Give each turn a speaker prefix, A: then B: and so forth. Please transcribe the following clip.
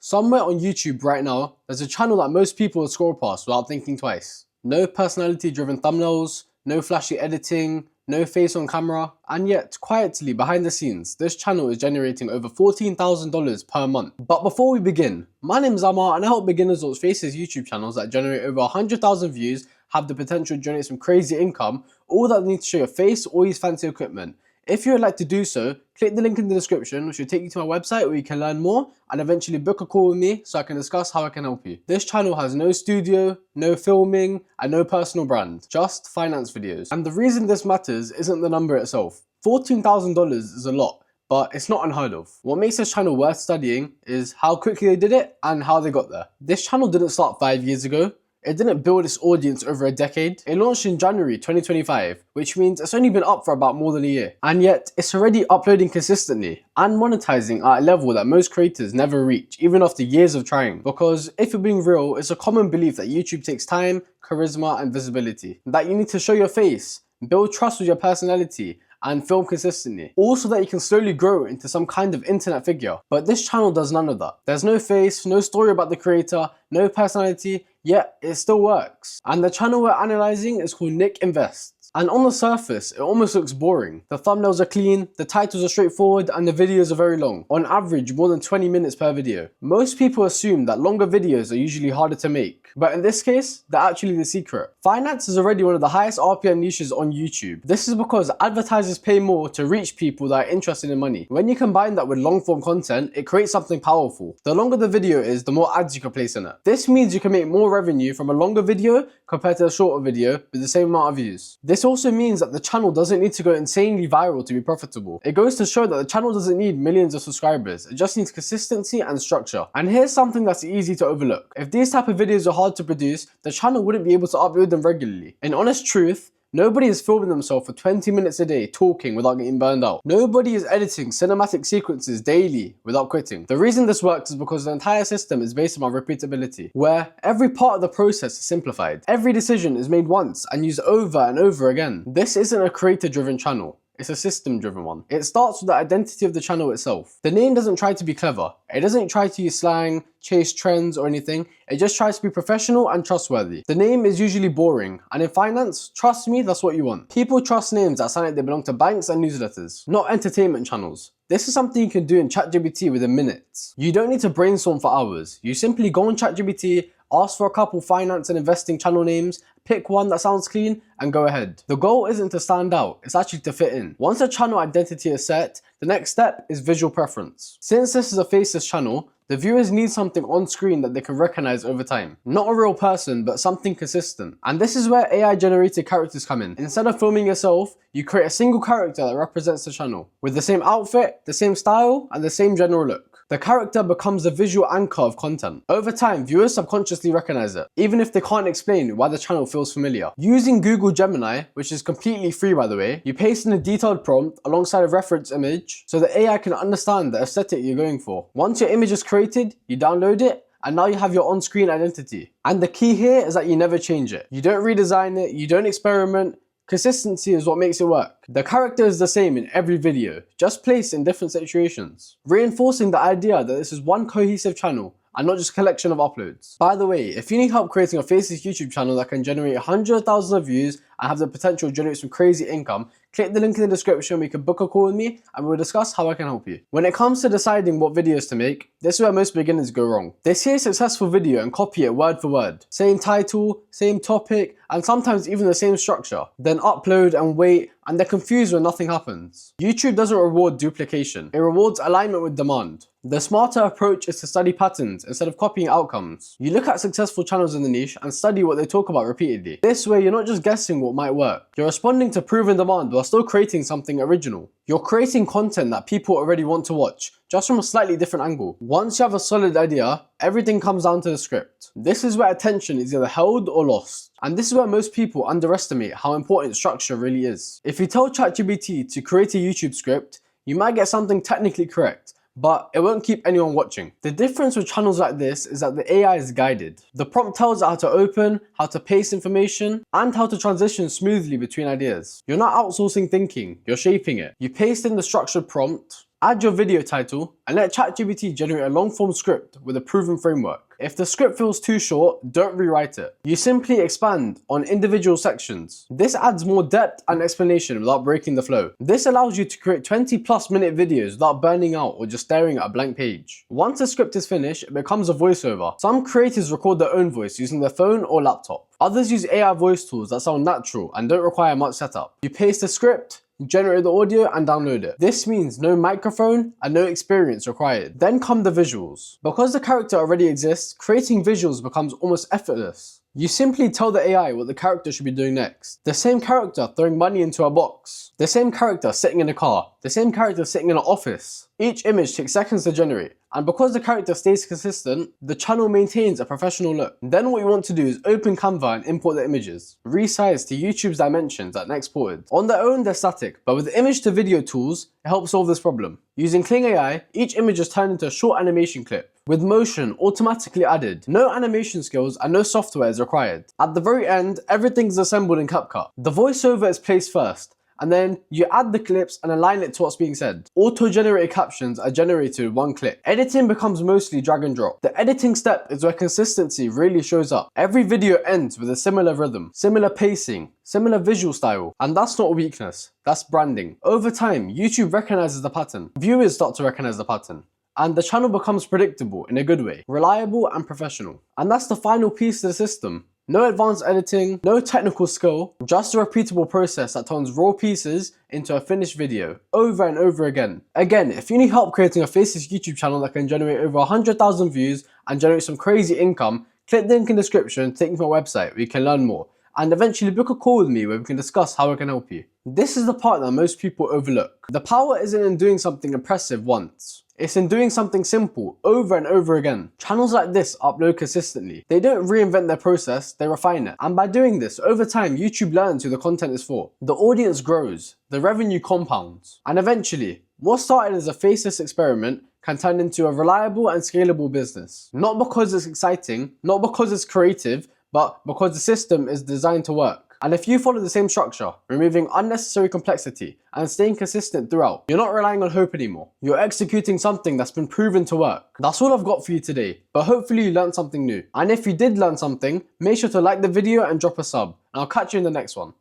A: Somewhere on YouTube right now, there's a channel that most people would scroll past without thinking twice. No personality-driven thumbnails, no flashy editing, no face on camera, and yet, quietly behind the scenes, this channel is generating over $14,000 per month. But before we begin, my name is Amar and I help beginners launch Faceless YouTube channels that generate over 100,000 views, have the potential to generate some crazy income, all that need to show your face or use fancy equipment. If you would like to do so, click the link in the description which will take you to my website where you can learn more and eventually book a call with me so I can discuss how I can help you. This channel has no studio, no filming, and no personal brand, just finance videos. And the reason this matters isn't the number itself. $14,000 is a lot, but it's not unheard of. What makes this channel worth studying is how quickly they did it and how they got there. This channel didn't start 5 years ago. It didn't build its audience over a decade. It launched in January 2025, which means it's only been up for about more than a year. And yet, it's already uploading consistently and monetizing at a level that most creators never reach, even after years of trying. Because if you're being real, it's a common belief that YouTube takes time, charisma, and visibility. That you need to show your face, build trust with your personality, and film consistently. Also that you can slowly grow into some kind of internet figure. But this channel does none of that. There's no face, no story about the creator, no personality, yet it still works. And the channel we're analyzing is called Nick Invests. And on the surface, it almost looks boring. The thumbnails are clean, the titles are straightforward, and the videos are very long. On average, more than 20 minutes per video. Most people assume that longer videos are usually harder to make. But in this case, they're actually the secret. Finance is already one of the highest RPM niches on YouTube. This is because advertisers pay more to reach people that are interested in money. When you combine that with long form content, it creates something powerful. The longer the video is, the more ads you can place in it. This means you can make more revenue from a longer video compared to a shorter video with the same amount of views. This also means that the channel doesn't need to go insanely viral to be profitable. It goes to show that the channel doesn't need millions of subscribers. It just needs consistency and structure. And here's something that's easy to overlook. If these type of videos are hard to produce, the channel wouldn't be able to upload them regularly. In honest truth, nobody is filming themselves for 20 minutes a day talking without getting burned out. Nobody is editing cinematic sequences daily without quitting. The reason this works is because the entire system is based on repeatability, where every part of the process is simplified. Every decision is made once and used over and over again. This isn't a creator-driven channel. It's a system-driven one. It starts with the identity of the channel itself. The name doesn't try to be clever. It doesn't try to use slang, chase trends or anything. It just tries to be professional and trustworthy. The name is usually boring, and in finance, trust me, that's what you want. People trust names that sound like they belong to banks and newsletters, not entertainment channels. This is something you can do in ChatGPT within minutes. You don't need to brainstorm for hours. You simply go on ChatGPT, ask for a couple finance and investing channel names, pick one that sounds clean, and go ahead. The goal isn't to stand out, it's actually to fit in. Once a channel identity is set, the next step is visual preference. Since this is a faceless channel, the viewers need something on screen that they can recognize over time. Not a real person, but something consistent. And this is where AI generated characters come in. Instead of filming yourself, you create a single character that represents the channel, with the same outfit, the same style, and the same general look. The character becomes the visual anchor of content. Over time, viewers subconsciously recognize it, even if they can't explain why the channel feels familiar. Using Google Gemini, which is completely free by the way, you paste in a detailed prompt alongside a reference image so the AI can understand the aesthetic you're going for. Once your image is created, you download it, and now you have your on-screen identity. And the key here is that you never change it. You don't redesign it, you don't experiment. Consistency is what makes it work. The character is the same in every video, just placed in different situations, reinforcing the idea that this is one cohesive channel and not just a collection of uploads. By the way, if you need help creating a faceless YouTube channel that can generate 100,000 views and have the potential to generate some crazy income, click the link in the description where you can book a call with me and we'll discuss how I can help you. When it comes to deciding what videos to make, this is where most beginners go wrong. They see a successful video and copy it word for word. Same title, same topic, and sometimes even the same structure. Then upload and wait, and they're confused when nothing happens. YouTube doesn't reward duplication, it rewards alignment with demand. The smarter approach is to study patterns instead of copying outcomes. You look at successful channels in the niche and study what they talk about repeatedly. This way you're not just guessing what might work, you're responding to proven demand while still creating something original. You're creating content that people already want to watch, just from a slightly different angle. Once you have a solid idea, everything comes down to the script. This is where attention is either held or lost. And this is where most people underestimate how important structure really is. If you tell ChatGPT to create a YouTube script, you might get something technically correct, but it won't keep anyone watching. The difference with channels like this is that the AI is guided. The prompt tells it how to open, how to paste information, and how to transition smoothly between ideas. You're not outsourcing thinking, you're shaping it. You paste in the structured prompt, Add your video title and let ChatGPT generate a long-form script with a proven framework. If the script feels too short, don't rewrite it. You simply expand on individual sections. This adds more depth and explanation without breaking the flow. This allows you to create 20+ minute videos without burning out or just staring at a blank page. Once the script is finished, it becomes a voiceover. Some creators record their own voice using their phone or laptop. Others use AI voice tools that sound natural and don't require much setup. You paste the script, generate the audio and download it. This means no microphone and no experience required. Then come the visuals. Because the character already exists, creating visuals becomes almost effortless. You simply tell the AI what the character should be doing next. The same character throwing money into a box. The same character sitting in a car. The same character sitting in an office. Each image takes seconds to generate. And because the character stays consistent, the channel maintains a professional look. Then what you want to do is open Canva and import the images. Resize to YouTube's dimensions and exported. On their own, they're static, but with image to video tools, it helps solve this problem. Using Kling AI, each image is turned into a short animation clip, with motion automatically added. No animation skills and no software is required. At the very end, everything is assembled in CapCut. The voiceover is placed first, and then you add the clips and align it to what's being said. Auto-generated captions are generated with one click. Editing becomes mostly drag and drop. The editing step is where consistency really shows up. Every video ends with a similar rhythm, similar pacing, similar visual style, and that's not a weakness, that's branding. Over time, YouTube recognizes the pattern. Viewers start to recognize the pattern. And the channel becomes predictable in a good way, reliable and professional. And that's the final piece of the system. No advanced editing, no technical skill, just a repeatable process that turns raw pieces into a finished video, over and over again. Again, if you need help creating a Faceless YouTube channel that can generate over 100,000 views and generate some crazy income, click the link in the description, take me to my website where you can learn more, and eventually book a call with me where we can discuss how I can help you. This is the part that most people overlook. The power isn't in doing something impressive once. It's in doing something simple over and over again. Channels like this upload consistently. They don't reinvent their process, they refine it. And by doing this, over time, YouTube learns who the content is for. The audience grows, the revenue compounds. And eventually, what started as a faceless experiment can turn into a reliable and scalable business. Not because it's exciting, not because it's creative, but because the system is designed to work. And if you follow the same structure, removing unnecessary complexity and staying consistent throughout, you're not relying on hope anymore. You're executing something that's been proven to work. That's all I've got for you today, but hopefully you learned something new. And if you did learn something, make sure to like the video and drop a sub, and I'll catch you in the next one.